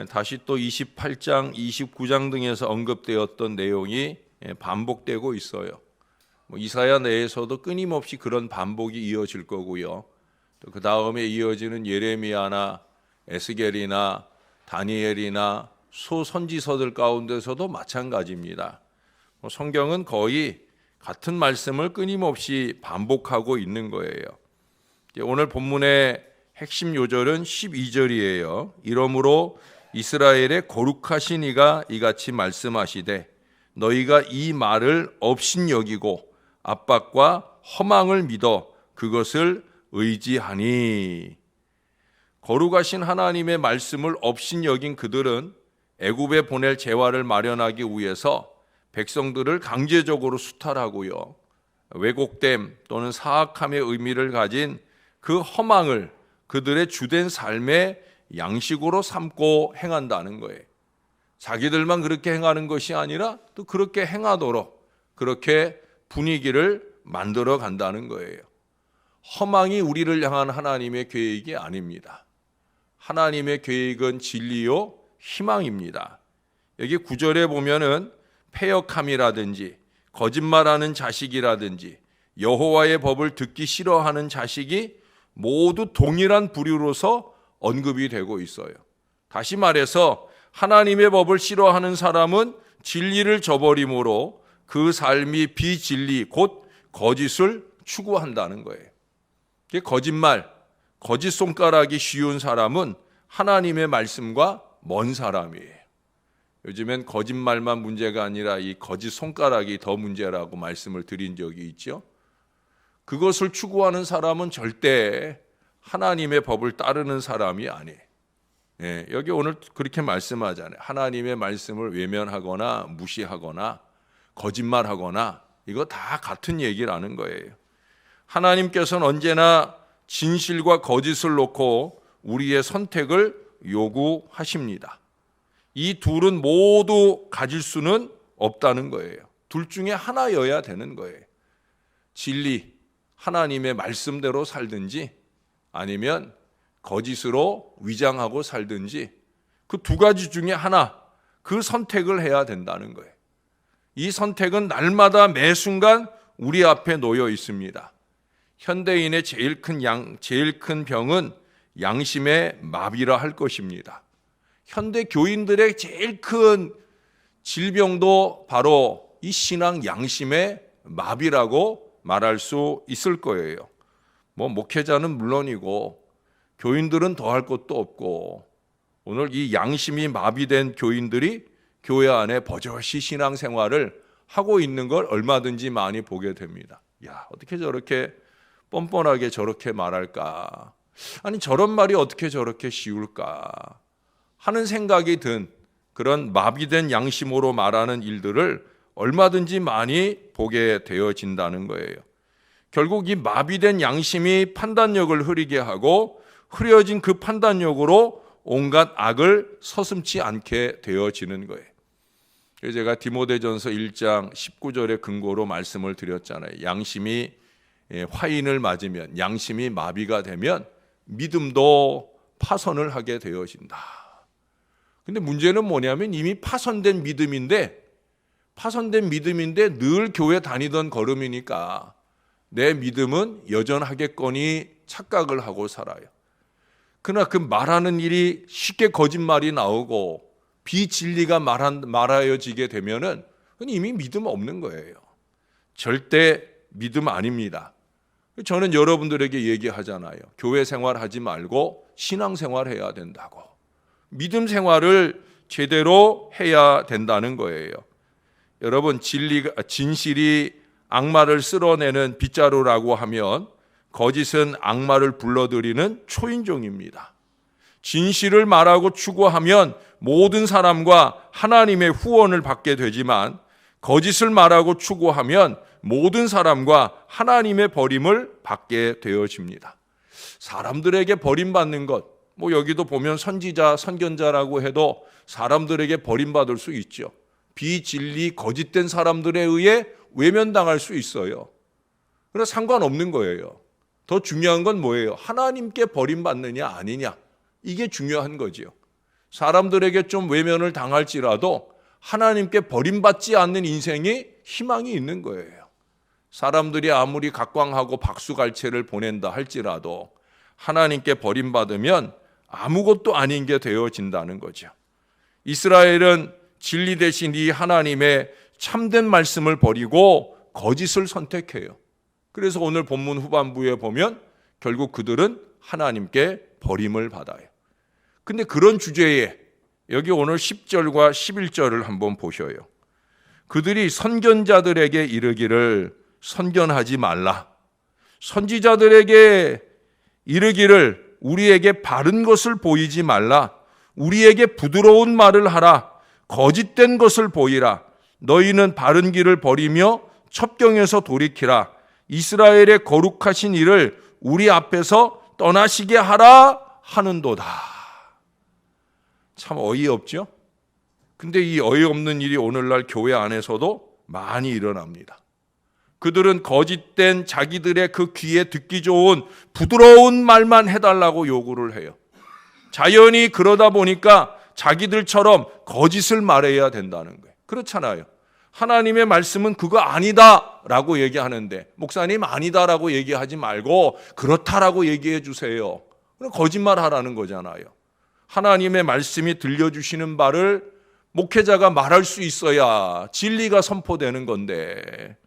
다시 또 28장, 29장 등에서 언급되었던 내용이 반복되고 있어요. 이사야 내에서도 끊임없이 그런 반복이 이어질 거고요. 또 그 다음에 이어지는 예레미야나 에스겔이나 다니엘이나 소선지서들 가운데서도 마찬가지입니다. 성경은 거의 같은 말씀을 끊임없이 반복하고 있는 거예요. 오늘 본문의 핵심 요절은 12절이에요. 이러므로 이스라엘의 거룩하신 이가 이같이 말씀하시되 너희가 이 말을 업신여기고 압박과 허망을 믿어 그것을 의지하니. 거룩하신 하나님의 말씀을 업신여긴 그들은 애굽에 보낼 재화를 마련하기 위해서 백성들을 강제적으로 수탈하고요, 왜곡됨 또는 사악함의 의미를 가진 그 허망을 그들의 주된 삶의 양식으로 삼고 행한다는 거예요. 자기들만 그렇게 행하는 것이 아니라 또 그렇게 행하도록 그렇게 분위기를 만들어 간다는 거예요. 허망이 우리를 향한 하나님의 계획이 아닙니다. 하나님의 계획은 진리요 희망입니다. 여기 9절에 보면은 패역함이라든지 거짓말하는 자식이라든지 여호와의 법을 듣기 싫어하는 자식이 모두 동일한 부류로서 언급이 되고 있어요. 다시 말해서 하나님의 법을 싫어하는 사람은 진리를 저버림으로 그 삶이 비진리 곧 거짓을 추구한다는 거예요. 거짓말, 거짓 손가락이 쉬운 사람은 하나님의 말씀과 먼 사람이에요. 요즘엔 거짓말만 문제가 아니라 이 거짓 손가락이 더 문제라고 말씀을 드린 적이 있죠. 그것을 추구하는 사람은 절대 하나님의 법을 따르는 사람이 아니에요. 여기 오늘 그렇게 말씀하잖아요. 하나님의 말씀을 외면하거나 무시하거나 거짓말하거나 이거 다 같은 얘기라는 거예요. 하나님께서는 언제나 진실과 거짓을 놓고 우리의 선택을 요구하십니다. 이 둘은 모두 가질 수는 없다는 거예요. 둘 중에 하나여야 되는 거예요. 진리, 하나님의 말씀대로 살든지 아니면 거짓으로 위장하고 살든지 그 두 가지 중에 하나, 그 선택을 해야 된다는 거예요. 이 선택은 날마다 매 순간 우리 앞에 놓여 있습니다. 현대인의 제일 큰 병은 양심의 마비라 할 것입니다. 현대 교인들의 제일 큰 질병도 바로 이 신앙 양심의 마비라고 말할 수 있을 거예요. 목회자는 물론이고 교인들은 더할 것도 없고, 오늘 이 양심이 마비된 교인들이 교회 안에 버젓이 신앙생활을 하고 있는 걸 얼마든지 많이 보게 됩니다. 야, 어떻게 저렇게 뻔뻔하게 저렇게 말할까? 아니, 저런 말이 어떻게 저렇게 쉬울까? 하는 생각이 든 그런 마비된 양심으로 말하는 일들을 얼마든지 많이 보게 되어진다는 거예요. 결국 이 마비된 양심이 판단력을 흐리게 하고 흐려진 그 판단력으로 온갖 악을 서슴지 않게 되어지는 거예요. 그래서 제가 디모데전서 1장 19절의 근거로 말씀을 드렸잖아요. 양심이 화인을 맞으면, 양심이 마비가 되면 믿음도 파선을 하게 되어진다. 근데 문제는 뭐냐면 이미 파선된 믿음인데 늘 교회 다니던 걸음이니까 내 믿음은 여전하겠거니 착각을 하고 살아요. 그러나 그 말하는 일이 쉽게 거짓말이 나오고 비진리가 말하여지게 되면은 이미 믿음 없는 거예요. 절대 믿음 아닙니다. 저는 여러분들에게 얘기하잖아요. 교회 생활하지 말고 신앙생활 해야 된다고. 믿음 생활을 제대로 해야 된다는 거예요. 여러분, 진실이 악마를 쓸어내는 빗자루라고 하면 거짓은 악마를 불러들이는 초인종입니다. 진실을 말하고 추구하면 모든 사람과 하나님의 후원을 받게 되지만 거짓을 말하고 추구하면 모든 사람과 하나님의 버림을 받게 되어집니다. 사람들에게 버림받는 것, 여기도 보면 선지자, 선견자라고 해도 사람들에게 버림받을 수 있죠. 비진리, 거짓된 사람들에 의해 외면당할 수 있어요. 그러나 상관없는 거예요. 더 중요한 건 뭐예요? 하나님께 버림받느냐 아니냐, 이게 중요한 거지요. 사람들에게 좀 외면을 당할지라도 하나님께 버림받지 않는 인생이 희망이 있는 거예요. 사람들이 아무리 각광하고 박수갈채를 보낸다 할지라도 하나님께 버림받으면 아무것도 아닌 게 되어진다는 거죠. 이스라엘은 진리 대신 이 하나님의 참된 말씀을 버리고 거짓을 선택해요. 그래서 오늘 본문 후반부에 보면 결국 그들은 하나님께 버림을 받아요. 근데 그런 주제에 여기 오늘 10절과 11절을 한번 보셔요. 그들이 선견자들에게 이르기를 선견하지 말라. 선지자들에게 이르기를 우리에게 바른 것을 보이지 말라. 우리에게 부드러운 말을 하라. 거짓된 것을 보이라. 너희는 바른 길을 버리며 첩경에서 돌이키라. 이스라엘의 거룩하신 이를 우리 앞에서 떠나시게 하라 하는도다. 참 어이없죠? 근데 이 어이없는 일이 오늘날 교회 안에서도 많이 일어납니다. 그들은 거짓된 자기들의 그 귀에 듣기 좋은 부드러운 말만 해달라고 요구를 해요. 자연히 그러다 보니까 자기들처럼 거짓을 말해야 된다는 거예요. 그렇잖아요. 하나님의 말씀은 그거 아니다라고 얘기하는데 목사님 아니다라고 얘기하지 말고 그렇다라고 얘기해 주세요. 그럼 거짓말 하라는 거잖아요. 하나님의 말씀이 들려주시는 바를 목회자가 말할 수 있어야 진리가 선포되는 건데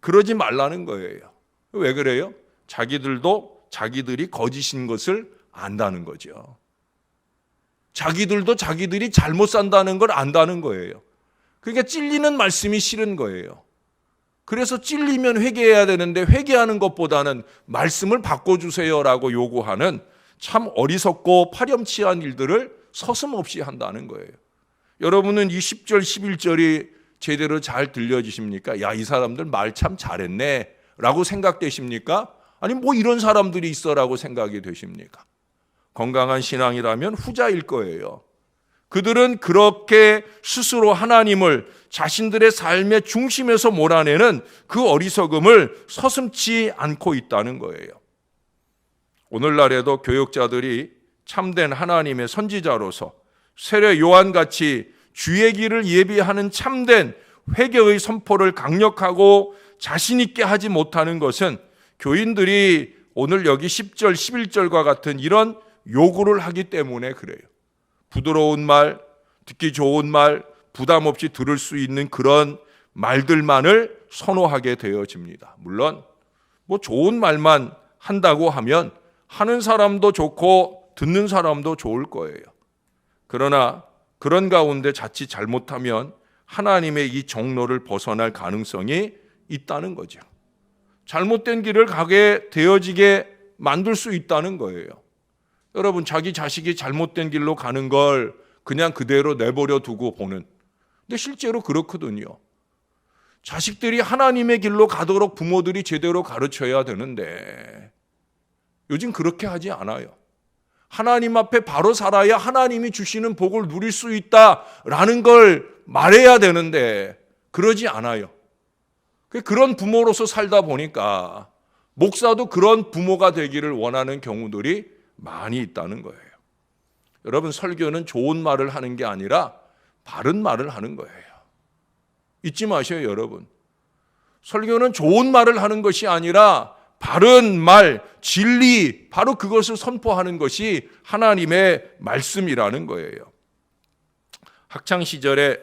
그러지 말라는 거예요. 왜 그래요? 자기들도 자기들이 거짓인 것을 안다는 거죠. 자기들도 자기들이 잘못 산다는 걸 안다는 거예요. 그러니까 찔리는 말씀이 싫은 거예요. 그래서 찔리면 회개해야 되는데 회개하는 것보다는 말씀을 바꿔주세요라고 요구하는 참 어리석고 파렴치한 일들을 서슴없이 한다는 거예요. 여러분은 이 10절 11절이 제대로 잘 들려지십니까? 야, 이 사람들 말 참 잘했네 라고 생각되십니까? 아니 뭐 이런 사람들이 있어라고 생각이 되십니까? 건강한 신앙이라면 후자일 거예요. 그들은 그렇게 스스로 하나님을 자신들의 삶의 중심에서 몰아내는 그 어리석음을 서슴지 않고 있다는 거예요. 오늘날에도 교역자들이 참된 하나님의 선지자로서 세례 요한같이 주의 길을 예비하는 참된 회개의 선포를 강력하고 자신 있게 하지 못하는 것은 교인들이 오늘 여기 10절 11절과 같은 이런 요구를 하기 때문에 그래요. 부드러운 말, 듣기 좋은 말, 부담 없이 들을 수 있는 그런 말들만을 선호하게 되어집니다. 물론 뭐 좋은 말만 한다고 하면 하는 사람도 좋고 듣는 사람도 좋을 거예요. 그러나 그런 가운데 자칫 잘못하면 하나님의 이 정로를 벗어날 가능성이 있다는 거죠. 잘못된 길을 가게 되어지게 만들 수 있다는 거예요. 여러분, 자기 자식이 잘못된 길로 가는 걸 그냥 그대로 내버려 두고 보는. 근데 실제로 그렇거든요. 자식들이 하나님의 길로 가도록 부모들이 제대로 가르쳐야 되는데 요즘 그렇게 하지 않아요. 하나님 앞에 바로 살아야 하나님이 주시는 복을 누릴 수 있다라는 걸 말해야 되는데 그러지 않아요. 그런 부모로서 살다 보니까 목사도 그런 부모가 되기를 원하는 경우들이 많이 있다는 거예요. 여러분, 설교는 좋은 말을 하는 게 아니라 바른 말을 하는 거예요. 잊지 마셔요, 여러분. 설교는 좋은 말을 하는 것이 아니라 바른 말, 진리, 바로 그것을 선포하는 것이 하나님의 말씀이라는 거예요. 학창시절에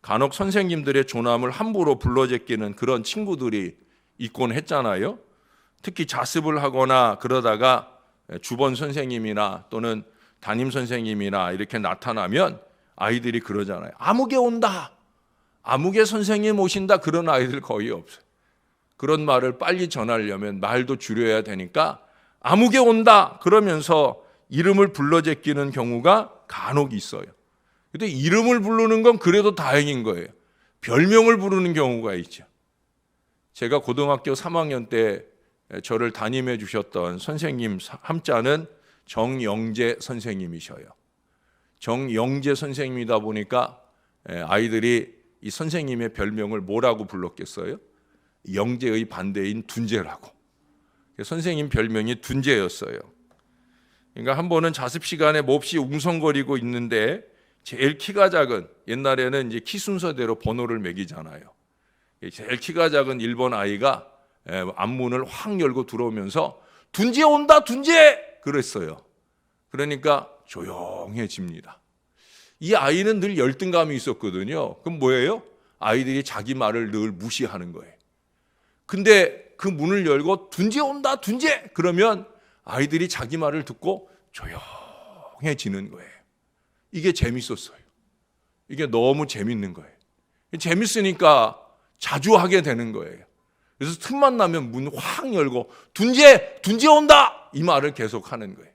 간혹 선생님들의 조남을 함부로 불러제끼는 그런 친구들이 있곤 했잖아요. 특히 자습을 하거나 그러다가 주번 선생님이나 또는 담임 선생님이나 이렇게 나타나면 아이들이 그러잖아요. 아무개 온다. 아무개 선생님 오신다. 그런 아이들 거의 없어요. 그런 말을 빨리 전하려면 말도 줄여야 되니까 아무개 온다. 그러면서 이름을 불러제끼는 경우가 간혹 있어요. 근데 이름을 부르는 건 그래도 다행인 거예요. 별명을 부르는 경우가 있죠. 제가 고등학교 3학년 때 저를 담임해 주셨던 선생님 함자는 정영재 선생님이셔요. 정영재 선생님이다 보니까 아이들이 이 선생님의 별명을 뭐라고 불렀겠어요? 영재의 반대인 둔재라고. 선생님 별명이 둔재였어요. 그러니까 한 번은 자습 시간에 몹시 웅성거리고 있는데 제일 키가 작은, 옛날에는 이제 키 순서대로 번호를 매기잖아요. 제일 키가 작은 1번 아이가 앞문을 확 열고 들어오면서 둔재 온다 둔재 그랬어요. 그러니까 조용해집니다. 이 아이는 늘 열등감이 있었거든요. 그럼 뭐예요? 아이들이 자기 말을 늘 무시하는 거예요. 근데 그 문을 열고 둔재 온다 둔재 그러면 아이들이 자기 말을 듣고 조용해지는 거예요. 이게 재밌었어요. 이게 너무 재밌는 거예요. 재밌으니까 자주 하게 되는 거예요. 그래서 틈만 나면 문 확 열고 둔재 온다 이 말을 계속 하는 거예요.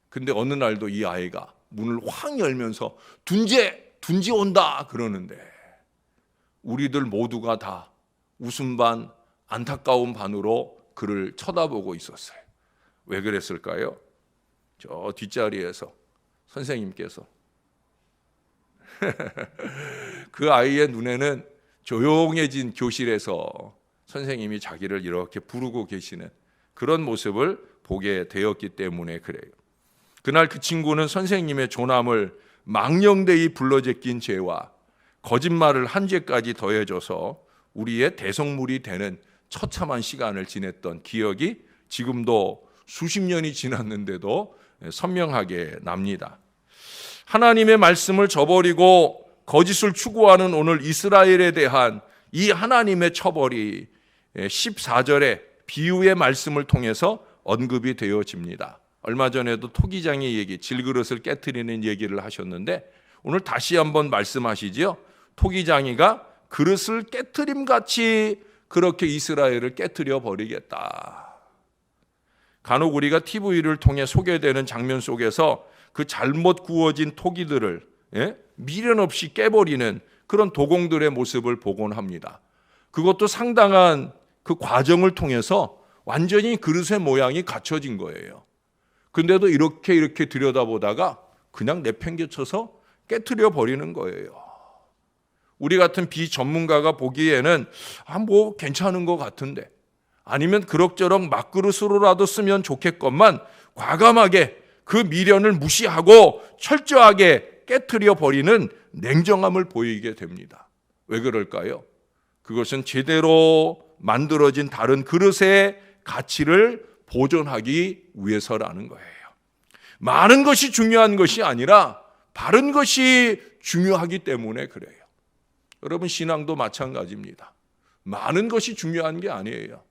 근데 어느 날도 이 아이가 문을 확 열면서 둔재 온다 그러는데 우리들 모두가 다 웃음 반 안타까운 반으로 그를 쳐다보고 있었어요. 왜 그랬을까요? 저 뒷자리에서 선생님께서 그 아이의 눈에는 조용해진 교실에서 선생님이 자기를 이렇게 부르고 계시는 그런 모습을 보게 되었기 때문에 그래요. 그날 그 친구는 선생님의 조남을 망령되이 불러제낀 죄와 거짓말을 한 죄까지 더해져서 우리의 대성물이 되는 처참한 시간을 지냈던 기억이 지금도 수십 년이 지났는데도 선명하게 납니다. 하나님의 말씀을 저버리고 거짓을 추구하는 오늘 이스라엘에 대한 이 하나님의 처벌이 14절에 비유의 말씀을 통해서 언급이 되어집니다. 얼마 전에도 토기장의 얘기, 질그릇을 깨트리는 얘기를 하셨는데 오늘 다시 한번 말씀하시죠. 토기장이가 그릇을 깨트림같이 그렇게 이스라엘을 깨트려 버리겠다. 간혹 우리가 TV를 통해 소개되는 장면 속에서 그 잘못 구워진 토기들을 미련 없이 깨버리는 그런 도공들의 모습을 보곤 합니다. 그것도 상당한 그 과정을 통해서 완전히 그릇의 모양이 갖춰진 거예요. 근데도 이렇게 들여다보다가 그냥 내팽개쳐서 깨트려 버리는 거예요. 우리 같은 비전문가가 보기에는 뭐 괜찮은 것 같은데 아니면 그럭저럭 막그릇으로라도 쓰면 좋겠건만 과감하게 그 미련을 무시하고 철저하게 깨트려 버리는 냉정함을 보이게 됩니다. 왜 그럴까요? 그것은 제대로 만들어진 다른 그릇의 가치를 보존하기 위해서라는 거예요. 많은 것이 중요한 것이 아니라 바른 것이 중요하기 때문에 그래요. 여러분 신앙도 마찬가지입니다. 많은 것이 중요한 게 아니에요.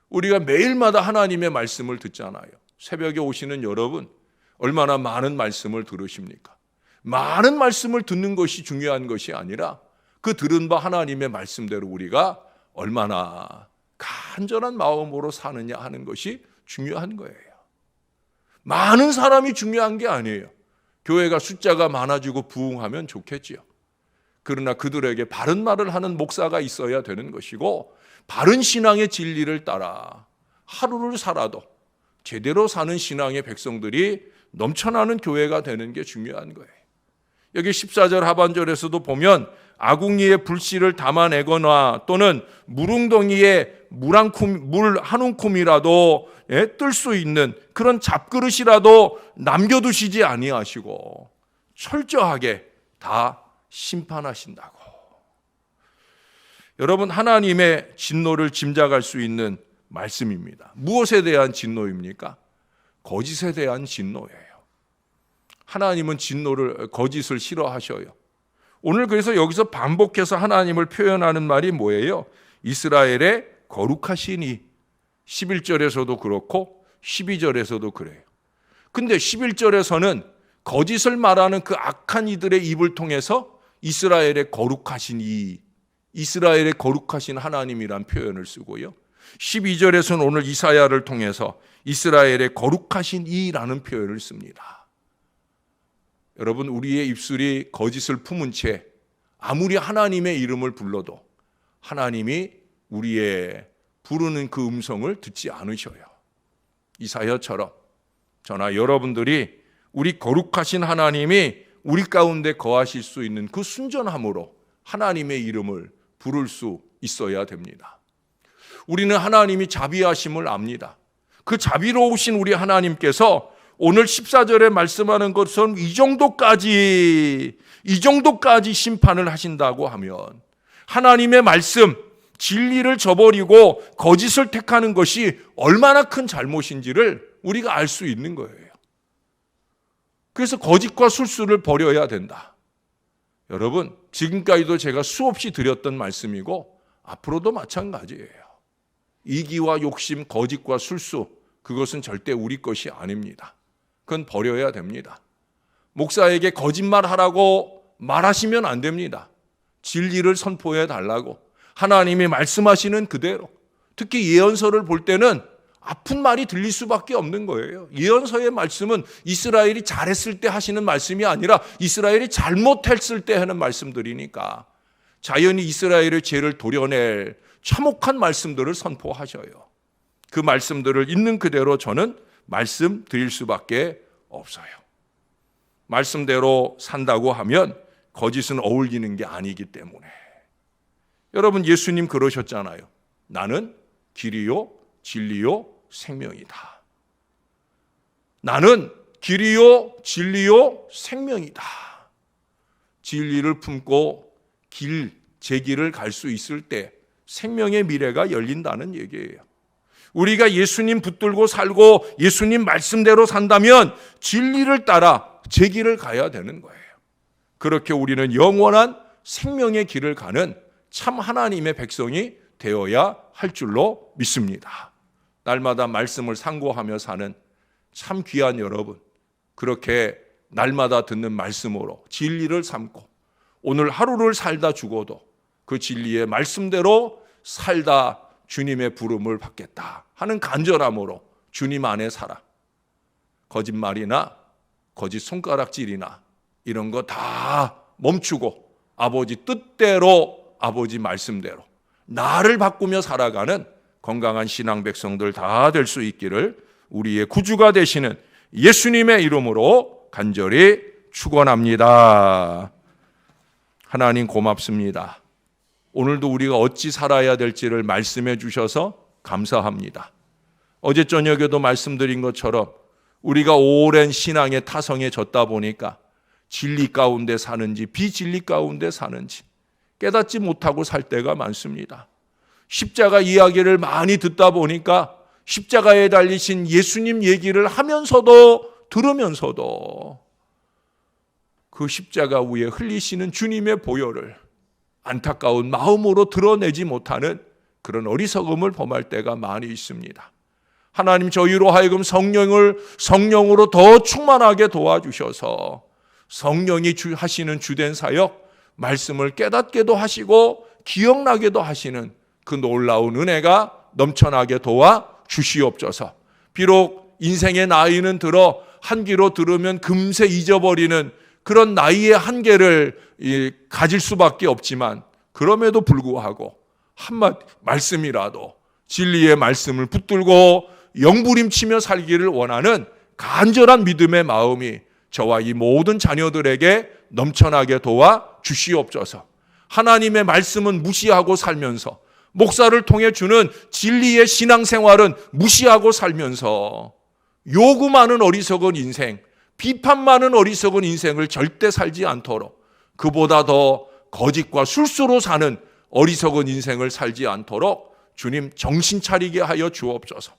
우리가 매일마다 하나님의 말씀을 듣잖아요. 새벽에 오시는 여러분 얼마나 많은 말씀을 들으십니까? 많은 말씀을 듣는 것이 중요한 것이 아니라 그 들은 바 하나님의 말씀대로 우리가 얼마나 간절한 마음으로 사느냐 하는 것이 중요한 거예요. 많은 사람이 중요한 게 아니에요. 교회가 숫자가 많아지고 부흥하면 좋겠지요. 그러나 그들에게 바른 말을 하는 목사가 있어야 되는 것이고 바른 신앙의 진리를 따라 하루를 살아도 제대로 사는 신앙의 백성들이 넘쳐나는 교회가 되는 게 중요한 거예요. 여기 14절 하반절에서도 보면 아궁이에 불씨를 담아내거나 또는 물웅덩이에 물 한 움큼이라도 뜰 수 있는 그런 잡그릇이라도 남겨두시지 아니하시고 철저하게 다 심판하신다고. 여러분 하나님의 진노를 짐작할 수 있는 말씀입니다. 무엇에 대한 진노입니까? 거짓에 대한 진노예요. 하나님은 거짓을 싫어하셔요. 오늘 그래서 여기서 반복해서 하나님을 표현하는 말이 뭐예요? 이스라엘의 거룩하시니 11절에서도 그렇고 12절에서도 그래요. 근데 11절에서는 거짓을 말하는 그 악한 이들의 입을 통해서 이스라엘의 거룩하신 하나님이란 표현을 쓰고요. 12절에서는 오늘 이사야를 통해서 이스라엘의 거룩하신 이라는 표현을 씁니다. 여러분 우리의 입술이 거짓을 품은 채 아무리 하나님의 이름을 불러도 하나님이 우리의 부르는 그 음성을 듣지 않으셔요. 이사야처럼 저나 여러분들이 우리 거룩하신 하나님이 우리 가운데 거하실 수 있는 그 순전함으로 하나님의 이름을 부를 수 있어야 됩니다. 우리는 하나님이 자비하심을 압니다. 그 자비로우신 우리 하나님께서 오늘 14절에 말씀하는 것은 이 정도까지 심판을 하신다고 하면 하나님의 말씀, 진리를 저버리고 거짓을 택하는 것이 얼마나 큰 잘못인지를 우리가 알 수 있는 거예요. 그래서 거짓과 술수를 버려야 된다. 여러분, 지금까지도 제가 수없이 드렸던 말씀이고 앞으로도 마찬가지예요. 이기와 욕심, 거짓과 술수, 그것은 절대 우리 것이 아닙니다. 그건 버려야 됩니다. 목사에게 거짓말하라고 말하시면 안 됩니다. 진리를 선포해 달라고 하나님이 말씀하시는 그대로, 특히 예언서를 볼 때는 아픈 말이 들릴 수밖에 없는 거예요. 예언서의 말씀은 이스라엘이 잘했을 때 하시는 말씀이 아니라 이스라엘이 잘못했을 때 하는 말씀들이니까 자연히 이스라엘의 죄를 도려낼 참혹한 말씀들을 선포하셔요. 그 말씀들을 있는 그대로 저는 말씀드릴 수밖에 없어요. 말씀대로 산다고 하면 거짓은 어울리는 게 아니기 때문에. 여러분, 예수님 그러셨잖아요. 나는 길이요 진리요 생명이다. 나는 길이요 진리요 생명이다. 진리를 품고 제 길을 갈 수 있을 때 생명의 미래가 열린다는 얘기예요. 우리가 예수님 붙들고 살고 예수님 말씀대로 산다면 진리를 따라 제 길을 가야 되는 거예요. 그렇게 우리는 영원한 생명의 길을 가는 참 하나님의 백성이 되어야 할 줄로 믿습니다. 날마다 말씀을 상고하며 사는 참 귀한 여러분, 그렇게 날마다 듣는 말씀으로 진리를 삼고 오늘 하루를 살다 죽어도 그 진리의 말씀대로 살다 주님의 부름을 받겠다 하는 간절함으로 주님 안에 살아. 거짓말이나 거짓 손가락질이나 이런 거 다 멈추고 아버지 뜻대로, 아버지 말씀대로 나를 바꾸며 살아가는 건강한 신앙 백성들 다 될 수 있기를 우리의 구주가 되시는 예수님의 이름으로 간절히 축원합니다. 하나님 고맙습니다. 오늘도 우리가 어찌 살아야 될지를 말씀해 주셔서 감사합니다. 어제 저녁에도 말씀드린 것처럼 우리가 오랜 신앙의 타성에 졌다 보니까 진리 가운데 사는지 비진리 가운데 사는지 깨닫지 못하고 살 때가 많습니다. 십자가 이야기를 많이 듣다 보니까 십자가에 달리신 예수님 얘기를 하면서도 들으면서도 그 십자가 위에 흘리시는 주님의 보혈을 안타까운 마음으로 드러내지 못하는 그런 어리석음을 범할 때가 많이 있습니다. 하나님, 저희로 하여금 성령으로 더 충만하게 도와주셔서 성령이 하시는 주된 사역, 말씀을 깨닫게도 하시고 기억나게도 하시는 그 놀라운 은혜가 넘쳐나게 도와 주시옵소서. 비록 인생의 나이는 들어 한 귀로 들으면 금세 잊어버리는 그런 나이의 한계를 가질 수밖에 없지만 그럼에도 불구하고 한마디 말씀이라도 진리의 말씀을 붙들고 영부림치며 살기를 원하는 간절한 믿음의 마음이 저와 이 모든 자녀들에게 넘쳐나게 도와 주시옵소서. 하나님의 말씀은 무시하고 살면서 목사를 통해 주는 진리의 신앙생활은 무시하고 살면서 요구 많은 어리석은 인생, 비판 많은 어리석은 인생을 절대 살지 않도록, 그보다 더 거짓과 술수로 사는 어리석은 인생을 살지 않도록 주님 정신 차리게 하여 주옵소서.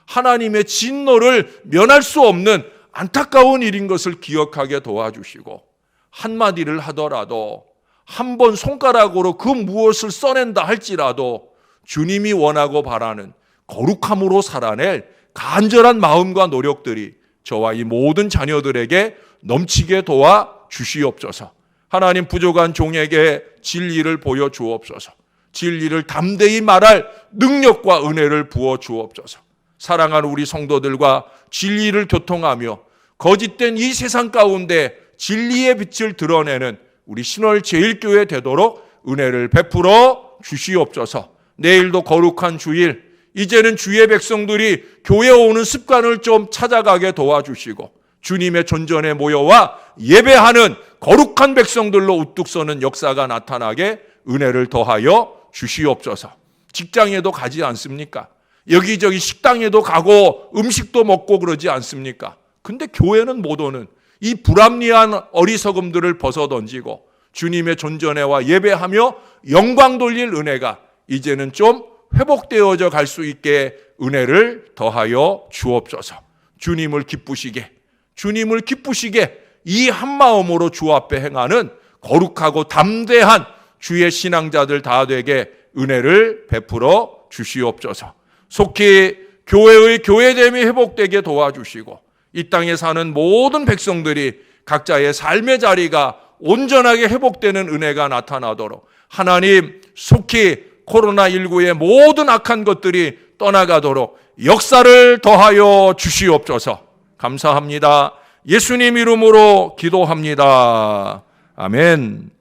하나님의 진노를 면할 수 없는 안타까운 일인 것을 기억하게 도와주시고 한마디를 하더라도 한 번 손가락으로 그 무엇을 써낸다 할지라도 주님이 원하고 바라는 거룩함으로 살아낼 간절한 마음과 노력들이 저와 이 모든 자녀들에게 넘치게 도와 주시옵소서. 하나님, 부족한 종에게 진리를 보여주옵소서. 진리를 담대히 말할 능력과 은혜를 부어 주옵소서. 사랑하는 우리 성도들과 진리를 교통하며 거짓된 이 세상 가운데 진리의 빛을 드러내는 우리 신월 제일교회 되도록 은혜를 베풀어 주시옵소서. 내일도 거룩한 주일, 이제는 주의 백성들이 교회에 오는 습관을 좀 찾아가게 도와주시고 주님의 존전에 모여와 예배하는 거룩한 백성들로 우뚝 서는 역사가 나타나게 은혜를 더하여 주시옵소서. 직장에도 가지 않습니까? 여기저기 식당에도 가고 음식도 먹고 그러지 않습니까? 근데 교회는 못 오는 이 불합리한 어리석음들을 벗어던지고 주님의 존전에와 예배하며 영광 돌릴 은혜가 이제는 좀 회복되어져 갈 수 있게 은혜를 더하여 주옵소서. 주님을 기쁘시게 이 한마음으로 주 앞에 행하는 거룩하고 담대한 주의 신앙자들 다 되게 은혜를 베풀어 주시옵소서. 속히 교회의 교회됨이 회복되게 도와주시고 이 땅에 사는 모든 백성들이 각자의 삶의 자리가 온전하게 회복되는 은혜가 나타나도록 하나님 속히 코로나19의 모든 악한 것들이 떠나가도록 역사를 더하여 주시옵소서. 감사합니다. 예수님 이름으로 기도합니다. 아멘.